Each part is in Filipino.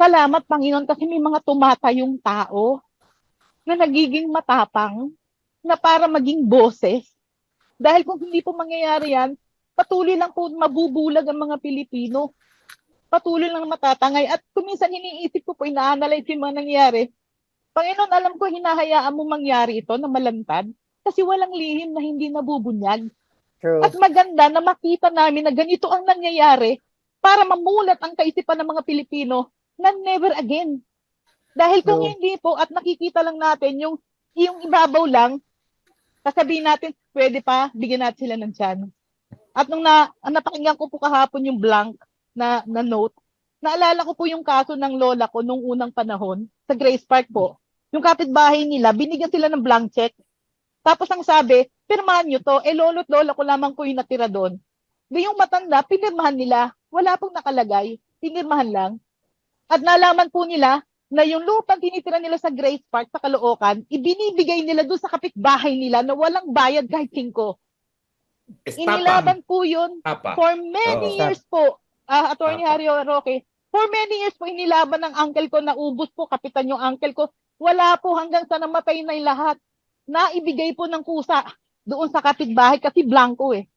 Salamat, Panginoon, kasi may mga tumatayong tao na nagiging matapang na para maging boses. Dahil kung hindi po mangyayari yan, patuloy lang po mabubulag ang mga Pilipino. Patuloy lang matatangay. At kuminsan iniisip ko po, ina-analyze yung mga nangyayari. Panginoon, alam ko, hinahayaan mo mangyari ito na malantad kasi walang lihim na hindi nabubunyag. True. At maganda na makita namin na ganito ang nangyayari para mamulat ang kaisipan ng mga Pilipino na never again. Dahil kung True. hindi po at nakikita lang natin yung ibabaw lang, sasabihin natin, pwede pa, bigyan natin sila ng chance. At nung napakinggan ko po kahapon yung blank na note, naalala ko po yung kaso ng lola ko nung unang panahon sa Grace Park po. Yung kapitbahay nila, binigyan sila ng blank check. Tapos ang sabi, pirmahan nyo to, lolo't lola ko lamang po yung natira doon. Di yung matanda, pinirmahan nila. Wala pong nakalagay, pinirmahan lang. At nalaman po nila na yung lupang tinitira nila sa Grace Park sa Caloocan, ibinibigay nila doon sa kapitbahay nila na walang bayad kahit 5. Estapa. Inilaban po yun Apa. for many Oo. years po. Attorney Apa. Harry Roque, for many years po inilaban ng uncle ko, naubos po, kapitan yung uncle ko. Wala po hanggang sa namatay na yung lahat. Naibigay po ng kusa doon sa kapitbahay kasi blanco eh.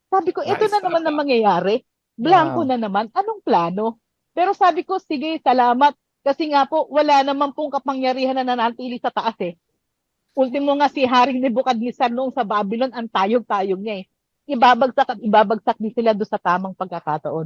Sabi ko, ito na naman Naestapa. na mangyayari. Blanco Wow. na naman. Anong plano? Pero sabi ko, sige, salamat. Kasi nga po, wala naman pong kapangyarihan na nanatili sa taas eh. Ultimo nga si Haring Nebukadnezar noong sa Babylon, ang tayog-tayog niya eh. Ibabagsak at ibabagsak din sila doon sa tamang pagkakataon.